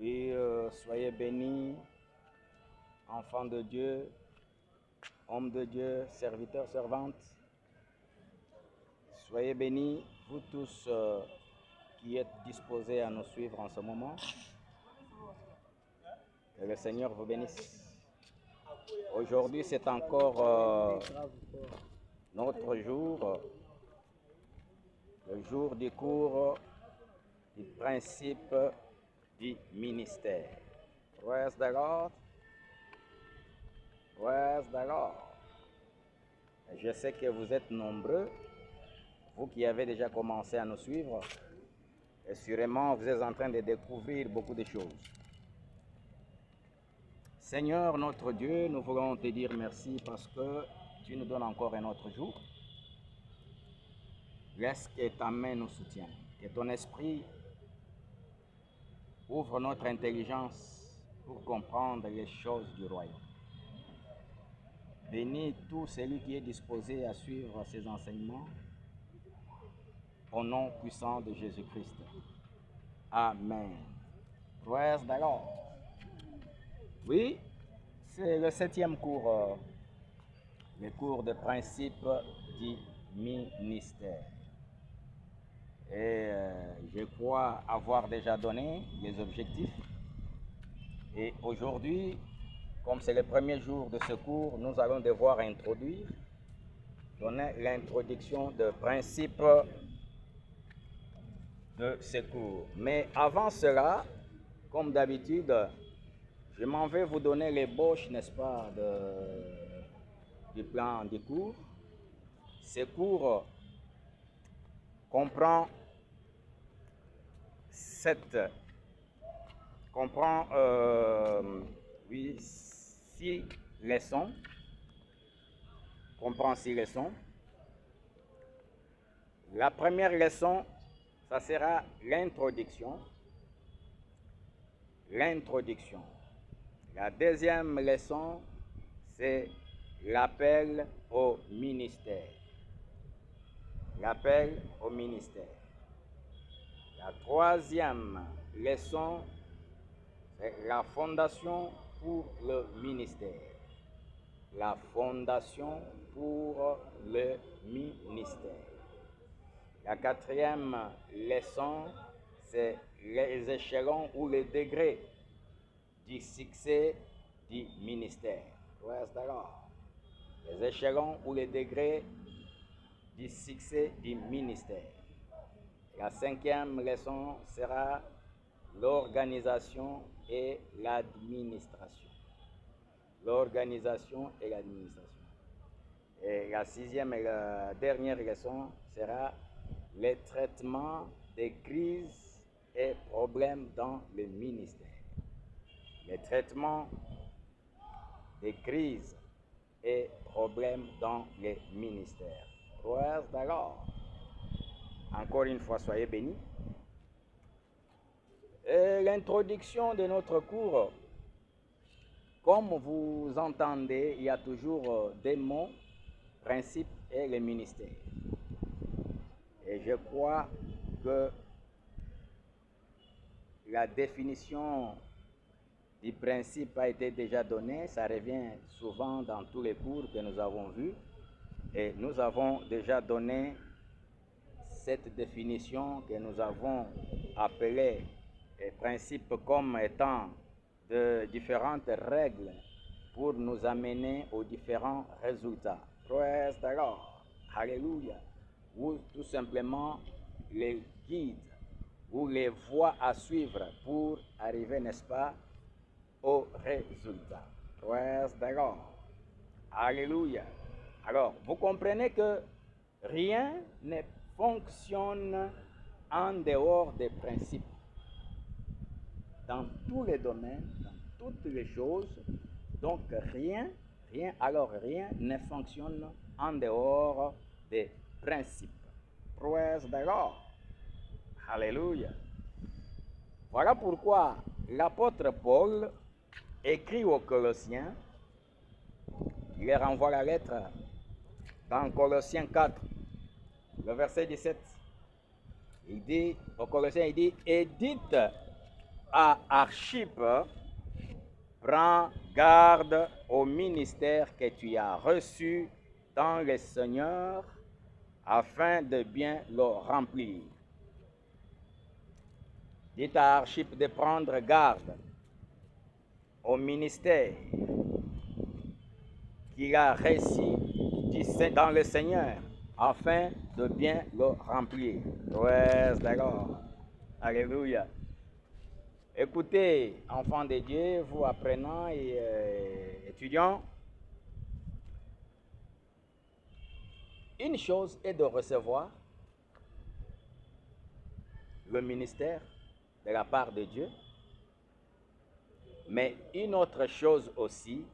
Oui, soyez bénis, enfants de Dieu, hommes de Dieu, serviteurs, servantes. Soyez bénis, vous tous qui êtes disposés à nous suivre en ce moment. Que le Seigneur vous bénisse. Aujourd'hui, c'est encore notre jour, le jour du cours du principe du ministère. Praise the Lord. Praise the Lord. Je sais que vous êtes nombreux, vous qui avez déjà commencé à nous suivre, et sûrement vous êtes en train de découvrir beaucoup de choses. Seigneur notre Dieu, nous voulons te dire merci parce que tu nous donnes encore un autre jour. Laisse que ta main nous soutienne, que ton esprit ouvre notre intelligence pour comprendre les choses du royaume. Bénis tout celui qui est disposé à suivre ces enseignements au nom puissant de Jésus-Christ. Amen. Praise the Lord. Oui, c'est le 7e cours, le cours de principe du ministère. Et je crois avoir déjà donné les objectifs. Et aujourd'hui, comme c'est le premier jour de ce cours, nous allons devoir donner l'introduction de principe de ce cours. Mais avant cela, comme d'habitude, je m'en vais vous donner l'ébauche, n'est-ce pas, du plan du cours. Ce cours comprend 6 leçons. Comprend 6 leçons. La première leçon, ça sera l'introduction. La deuxième leçon, c'est l'appel au ministère. La troisième leçon, c'est la fondation pour le ministère. La quatrième leçon, c'est les échelons ou les degrés du succès du ministère. Les échelons ou les degrés du succès du ministère. La 5e leçon sera l'organisation et l'administration. Et la 6e et la dernière leçon sera le traitement des crises et problèmes dans le ministère. Le traitement des crises et problèmes dans les ministères. Praise the Lord. Encore une fois, soyez bénis. L'introduction de notre cours, comme vous entendez, il y a toujours des mots, principes et le ministère. Et je crois que la définition du principe a été déjà donnée. Ça revient souvent dans tous les cours que nous avons vus. Et nous avons déjà donné cette définition que nous avons appelée principe comme étant de différentes règles pour nous amener aux différents résultats. Praise the Lord. Alléluia. Ou tout simplement les guides ou les voies à suivre pour arriver, n'est-ce pas, au résultat. Praise the Lord. Alléluia. Alors, vous comprenez que rien ne fonctionne en dehors des principes. Dans tous les domaines, dans toutes les choses, donc rien ne fonctionne en dehors des principes. Praise the Lord. Alléluia. Voilà pourquoi l'apôtre Paul écrit aux Colossiens, il leur envoie la lettre dans Colossiens 4, le verset 17. Il dit aux Colossiens, il dit, et dites à Archippe, prends garde au ministère que tu as reçu dans le Seigneur afin de bien le remplir. Dites à Archippe de prendre garde au ministère qu'il a reçu dans le Seigneur afin de bien le remplir. Ouais, d'accord. Alléluia. Écoutez, enfants de Dieu, vous apprenants et étudiants, une chose est de recevoir le ministère de la part de Dieu, mais une autre chose aussi,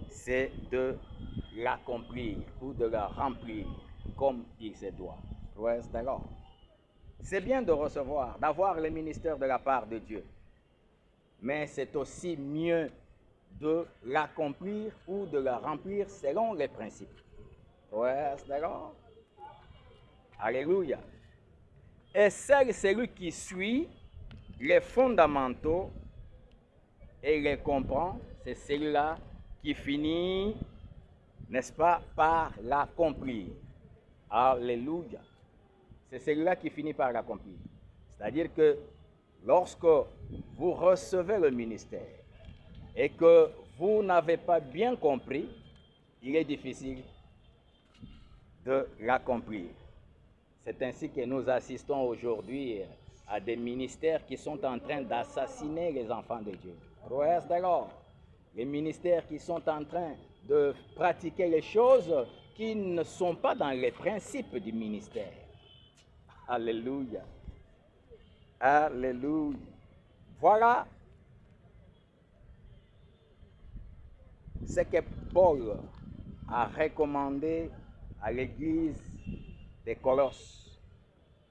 c'est de l'accomplir ou de la remplir comme il se doit. Ouais, d'accord. C'est bien de recevoir, d'avoir le ministère de la part de Dieu, mais c'est aussi mieux de l'accomplir ou de la remplir selon les principes. Ouais, d'accord. Alléluia. Et c'est celui qui suit les fondamentaux et les comprend, c'est celui-là qui finit, n'est-ce pas, par l'accomplir. Alléluia. C'est celui-là qui finit par l'accomplir. C'est-à-dire que lorsque vous recevez le ministère et que vous n'avez pas bien compris, il est difficile de l'accomplir. C'est ainsi que nous assistons aujourd'hui à des ministères qui sont en train d'assassiner les enfants de Dieu. Prouesse d'accord. Les ministères qui sont en train de pratiquer les choses qui ne sont pas dans les principes du ministère. Alléluia. Alléluia. Voilà ce que Paul a recommandé à l'église des Colosses.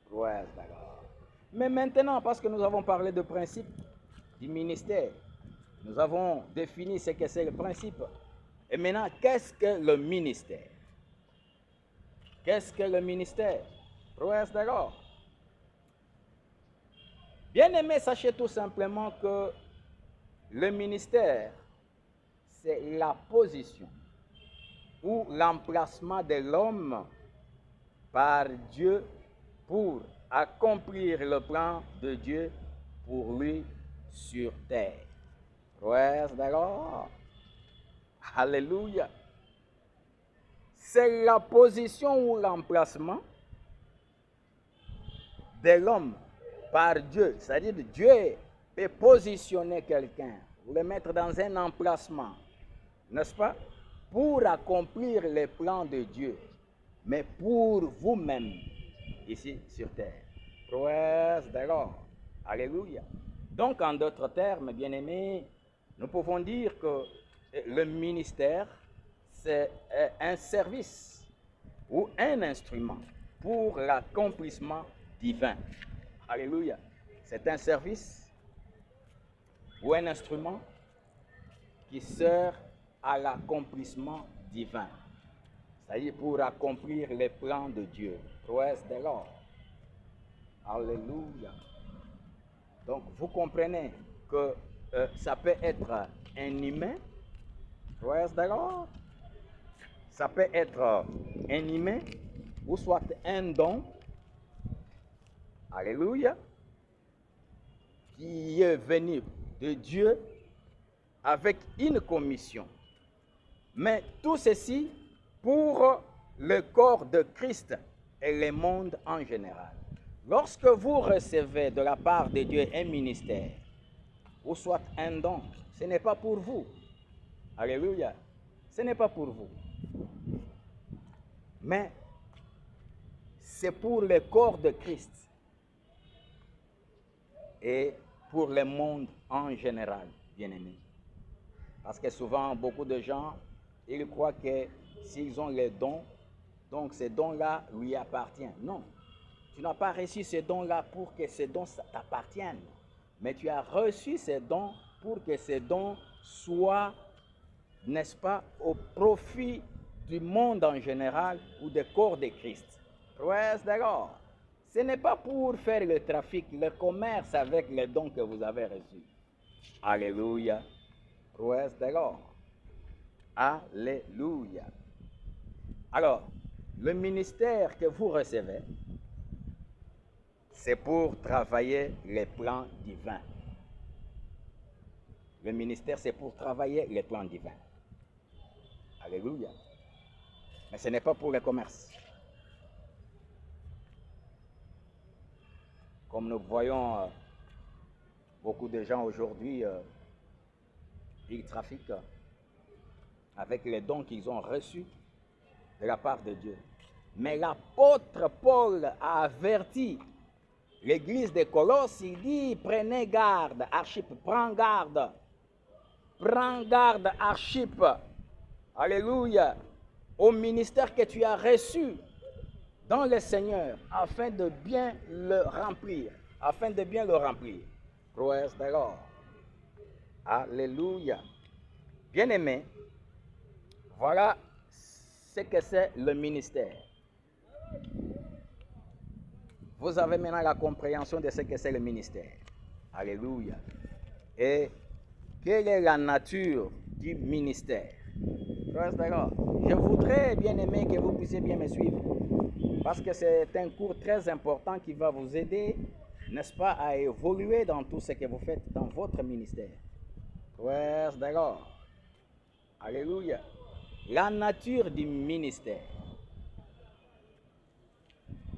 Ouais, d'accord. Mais maintenant, parce que nous avons parlé de principe du ministère, nous avons défini ce que c'est le principe. Et maintenant, qu'est-ce que le ministère? Qu'est-ce que le ministère? Ouais, d'accord. Bien-aimés, sachez tout simplement que le ministère, c'est la position ou l'emplacement de l'homme par Dieu pour accomplir le plan de Dieu pour lui sur terre. Ouais, d'accord. Alléluia. C'est la position ou l'emplacement de l'homme par Dieu. C'est-à-dire que Dieu peut positionner quelqu'un, le mettre dans un emplacement, n'est-ce pas, pour accomplir les plans de Dieu, mais pour vous-même, ici sur terre. Prouesse d'accord. Alléluia. Donc, en d'autres termes, bien-aimés, nous pouvons dire que le ministère, c'est un service ou un instrument pour l'accomplissement divin. Alléluia. C'est un service ou un instrument qui sert à l'accomplissement divin. C'est-à-dire pour accomplir les plans de Dieu. Prouesse de l'or. Alléluia. Donc, vous comprenez que ça peut être un humain. Prouesse de l'or. Ça peut être un humain ou soit un don. Alléluia. Qui est venu de Dieu avec une commission. Mais tout ceci pour le corps de Christ et le monde en général. Lorsque vous recevez de la part de Dieu un ministère, ou soit un don, ce n'est pas pour vous. Alléluia. Ce n'est pas pour vous. Mais c'est pour le corps de Christ et pour le monde en général, bien-aimés. Parce que souvent, beaucoup de gens, ils croient que s'ils ont les dons, donc ces dons-là lui appartiennent. Non, tu n'as pas reçu ces dons-là pour que ces dons t'appartiennent. Mais tu as reçu ces dons pour que ces dons soient, n'est-ce pas, au profit du monde en général ou des corps de Christ. Ouais, d'accord. Ce n'est pas pour faire le trafic, le commerce avec les dons que vous avez reçus. Alléluia. Praise the Lord. Alléluia. Alors, le ministère que vous recevez, c'est pour travailler les plans divins. Le ministère, c'est pour travailler les plans divins. Alléluia. Mais ce n'est pas pour le commerce. Comme nous voyons beaucoup de gens aujourd'hui, ils trafiquent avec les dons qu'ils ont reçus de la part de Dieu. Mais l'apôtre Paul a averti l'église de Colosse, il dit, prenez garde, Archippe, prends garde. Prends garde, Archippe, alléluia, au ministère que tu as reçu dans le Seigneur, afin de bien le remplir, Praise the Lord. Alléluia. Bien-aimés, voilà ce que c'est le ministère. Vous avez maintenant la compréhension de ce que c'est le ministère. Alléluia. Et quelle est la nature du ministère? Praise the Lord. Je voudrais, bien-aimés, que vous puissiez bien me suivre. Parce que c'est un cours très important qui va vous aider, n'est-ce pas, à évoluer dans tout ce que vous faites dans votre ministère. Praise the Lord. Alléluia. La nature du ministère.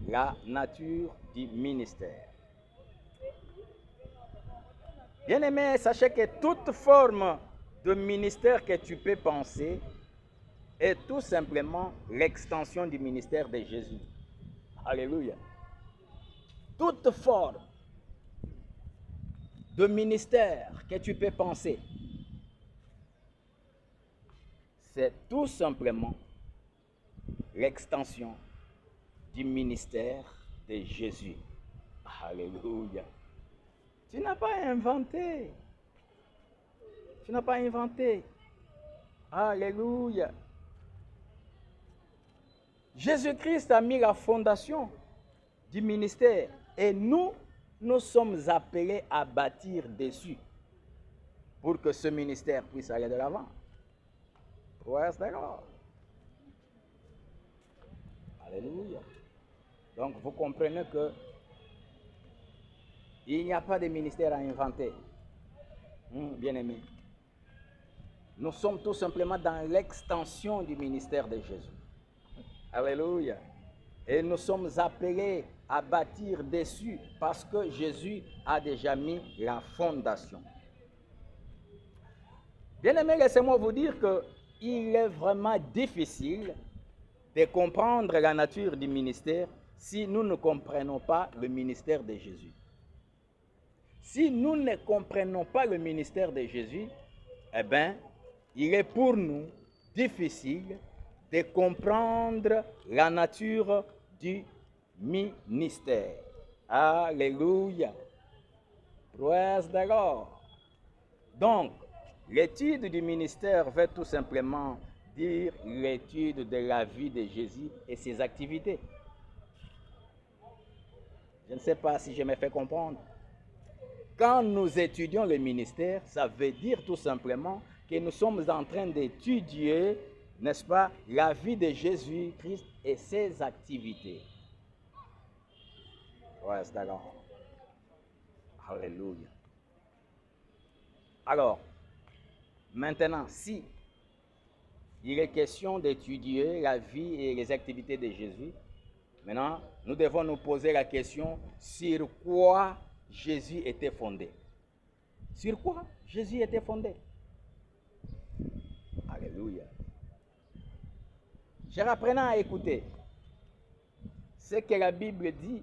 La nature du ministère. Bien-aimé, sachez que toute forme de ministère que tu peux penser est tout simplement l'extension du ministère de Jésus. Alléluia. Toute forme de ministère que tu peux penser, c'est tout simplement l'extension du ministère de Jésus. Alléluia. Tu n'as pas inventé. Tu n'as pas inventé. Alléluia. Jésus-Christ a mis la fondation du ministère et nous sommes appelés à bâtir dessus pour que ce ministère puisse aller de l'avant. Praise the Lord. Alléluia. Donc vous comprenez que il n'y a pas de ministère à inventer. Bien-aimés. Nous sommes tout simplement dans l'extension du ministère de Jésus. Alléluia. Et nous sommes appelés à bâtir dessus parce que Jésus a déjà mis la fondation. Bien-aimés, laissez-moi vous dire qu'il est vraiment difficile de comprendre la nature du ministère si nous ne comprenons pas le ministère de Jésus. Si nous ne comprenons pas le ministère de Jésus, eh bien, il est pour nous difficile de comprendre la nature du ministère. Alléluia. Praise the Lord. Donc, l'étude du ministère veut tout simplement dire l'étude de la vie de Jésus et ses activités. Je ne sais pas si je me fais comprendre. Quand nous étudions le ministère, ça veut dire tout simplement que nous sommes en train d'étudier, n'est-ce pas, la vie de Jésus-Christ et ses activités. Ouais, c'est d'accord. Alléluia. Alors, maintenant, si il est question d'étudier la vie et les activités de Jésus, maintenant, nous devons nous poser la question sur quoi Jésus était fondé. Sur quoi Jésus était fondé? Alléluia. Chers apprenants, à écouter ce que la Bible dit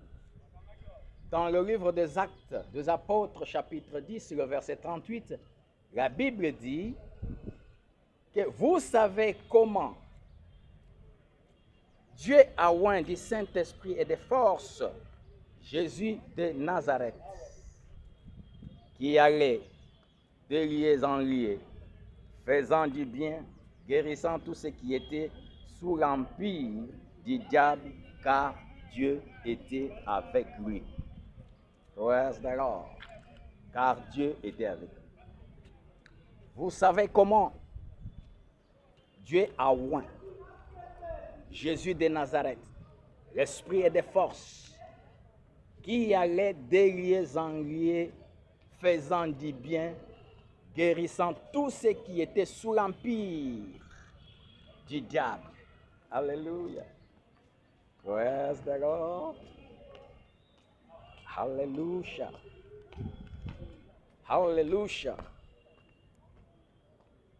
dans le livre des Actes des Apôtres, chapitre 10, le verset 38. La Bible dit que vous savez comment Dieu a oint du Saint-Esprit et de force Jésus de Nazareth, qui allait de lieu en lieu, faisant du bien, guérissant tous ceux qui étaient sous l'empire du diable, car Dieu était avec lui. Praise the Lord. Car Dieu était avec lui. Vous savez comment Dieu a oint Jésus de Nazareth, l'esprit et des forces, qui allait des lieux en lieux, faisant du bien, guérissant tous ceux qui étaient sous l'empire du diable. Alléluia. Praise the Lord. Alléluia. Alléluia.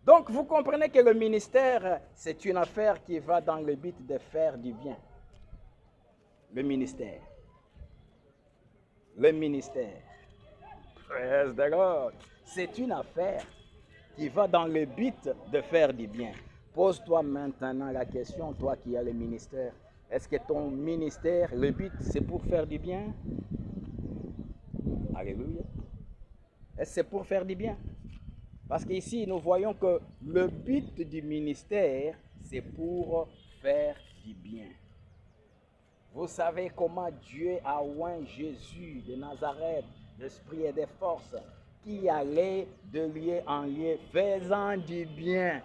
Donc, vous comprenez que le ministère, c'est une affaire qui va dans le but de faire du bien. Le ministère. Le ministère. Praise the Lord. C'est une affaire qui va dans le but de faire du bien. Pose-toi maintenant la question, toi qui as le ministère. Est-ce que ton ministère, le but, c'est pour faire du bien? Alléluia. Est-ce que c'est pour faire du bien? Parce qu'ici, nous voyons que le but du ministère, c'est pour faire du bien. Vous savez comment Dieu a oint Jésus de Nazareth, d'esprit et de force, qui allait de lieu en lieu, faisant du bien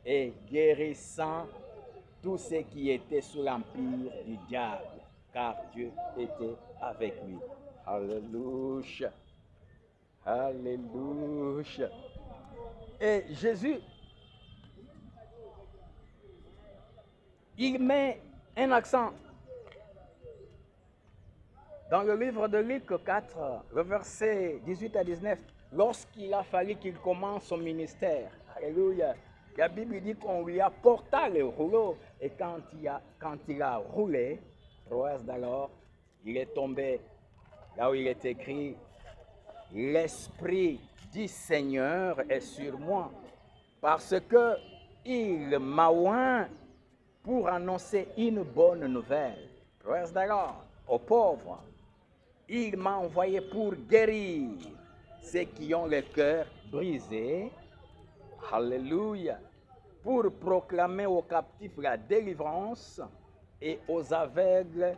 et guérissant tous ceux qui étaient sous l'empire du diable, car Dieu était avec lui. Alléluia. Alléluia. Et Jésus, il met un accent dans le livre de Luc 4, le verset 18 à 19, lorsqu'il a fallu qu'il commence son ministère. Alléluia. La Bible dit qu'on lui a porté le rouleau et quand il a roulé, alors, il est tombé là où il est écrit « L'Esprit du Seigneur est sur moi, parce que il m'a oint pour annoncer une bonne nouvelle. Praise the Lord. Aux pauvres. Il m'a envoyé pour guérir ceux qui ont le cœur brisé. Alléluia. Pour proclamer aux captifs la délivrance et aux aveugles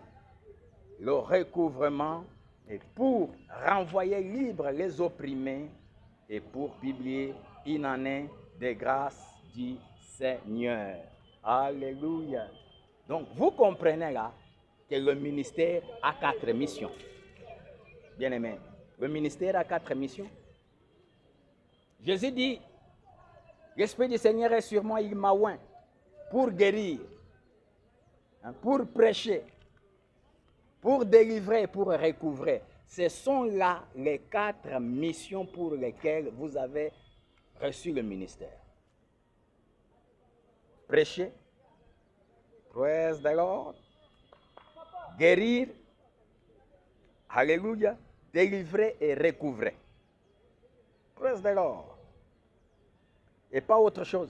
le recouvrement, et pour renvoyer libres les opprimés et pour publier une année de grâce du Seigneur. Alléluia. Donc, vous comprenez là que le ministère a 4 missions. Bien-aimés, le ministère a 4 missions. Jésus dit, l'Esprit du Seigneur est sur moi, il m'a oint pour guérir, pour prêcher, pour délivrer, pour recouvrer. Ce sont là les 4 missions pour lesquelles vous avez reçu le ministère. Prêcher, praise the Lord, guérir, alléluia, délivrer et recouvrer. Praise the Lord. Et pas autre chose.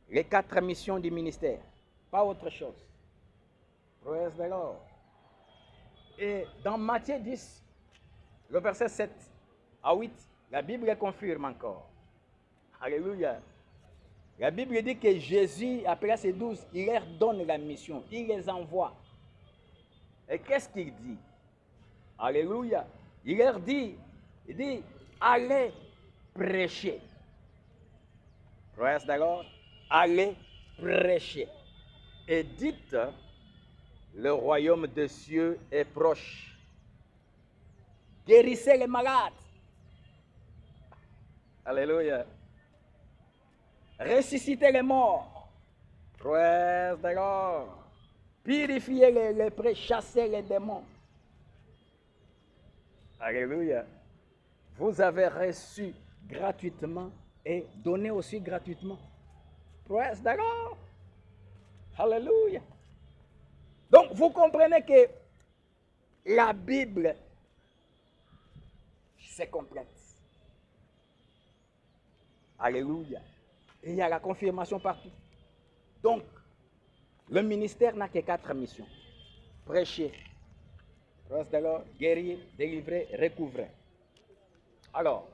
Les 4 missions du ministère, pas autre chose. Praise the Lord. Et dans Matthieu 10, le verset 7 à 8, la Bible confirme encore. Alléluia. La Bible dit que Jésus, après ces 12, il leur donne la mission, il les envoie. Et qu'est-ce qu'il dit? Alléluia. Il leur dit, allez prêcher. Praise the Lord. Allez prêcher. Et dites, le royaume des cieux est proche. Guérissez les malades. Alléluia. Ressuscitez les morts. Praise the Lord. Purifiez les lépreux, chassez les démons. Alléluia. Vous avez reçu gratuitement et donné aussi gratuitement. Praise the Lord. Alléluia. Donc, vous comprenez que la Bible, c'est complète. Alléluia. Et il y a la confirmation partout. Donc, le ministère n'a que 4 missions. Prêcher, guérir, délivrer, recouvrer. Alors,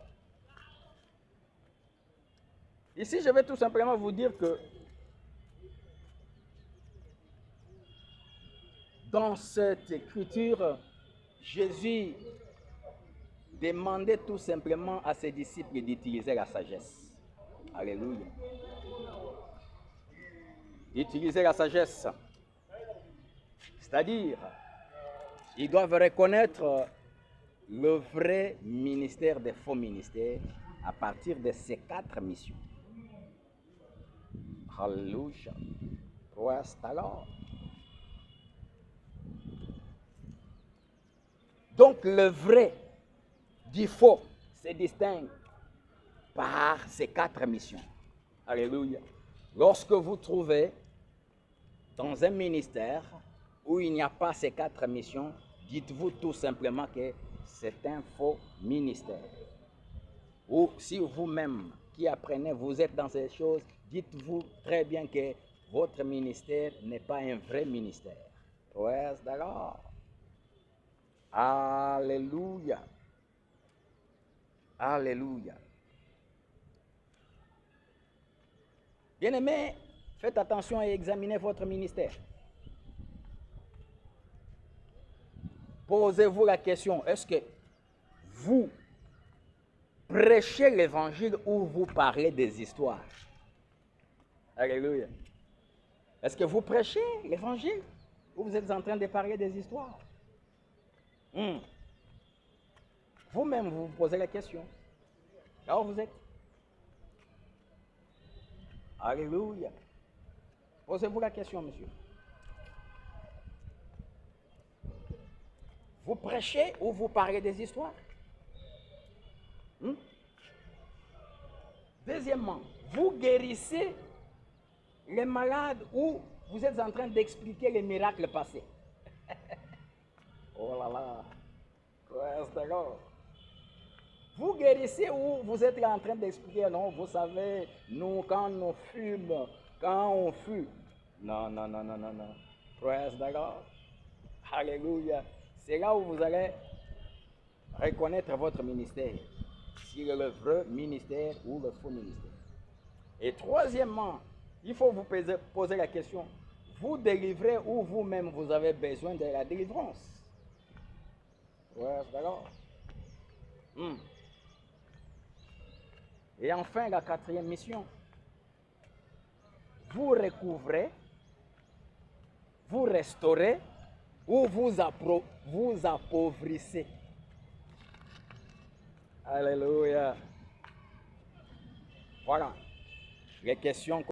ici, je vais tout simplement vous dire que Dans cette écriture, Jésus demandait tout simplement à ses disciples d'utiliser la sagesse. Alléluia. D'utiliser la sagesse. C'est-à-dire, ils doivent reconnaître le vrai ministère des faux ministères à partir de ces 4 missions. Alléluia. Alors. Donc le vrai du faux se distingue par ces 4 missions. Alléluia. Lorsque vous trouvez dans un ministère où il n'y a pas ces 4 missions, dites-vous tout simplement que c'est un faux ministère. Ou si vous-même qui apprenez, vous êtes dans ces choses, dites-vous très bien que votre ministère n'est pas un vrai ministère. Ouais, d'accord. Alléluia. Alléluia. Bien-aimés, faites attention et examinez votre ministère. Posez-vous la question, est-ce que vous prêchez l'évangile ou vous parlez des histoires? Alléluia. Est-ce que vous prêchez l'évangile ou vous êtes en train de parler des histoires? Vous-même, vous vous posez la question. Là où vous êtes. Alléluia. Posez-vous la question, monsieur. Vous prêchez ou vous parlez des histoires? Deuxièmement, vous guérissez les malades ou vous êtes en train d'expliquer les miracles passés? Oh là là. Vous guérissez ou vous êtes en train d'expliquer, non, vous savez, nous, quand on fume, Non. Praise the Lord. Alléluia. C'est là où vous allez reconnaître votre ministère, si c'est le vrai ministère ou le faux ministère. Et troisièmement, il faut vous poser la question, vous délivrez ou vous-même vous avez besoin de la délivrance? Ouais, d'accord. Et enfin, la 4e mission, vous recouvrez, vous restaurez ou vous appauvrissez. Alléluia. Voilà les questions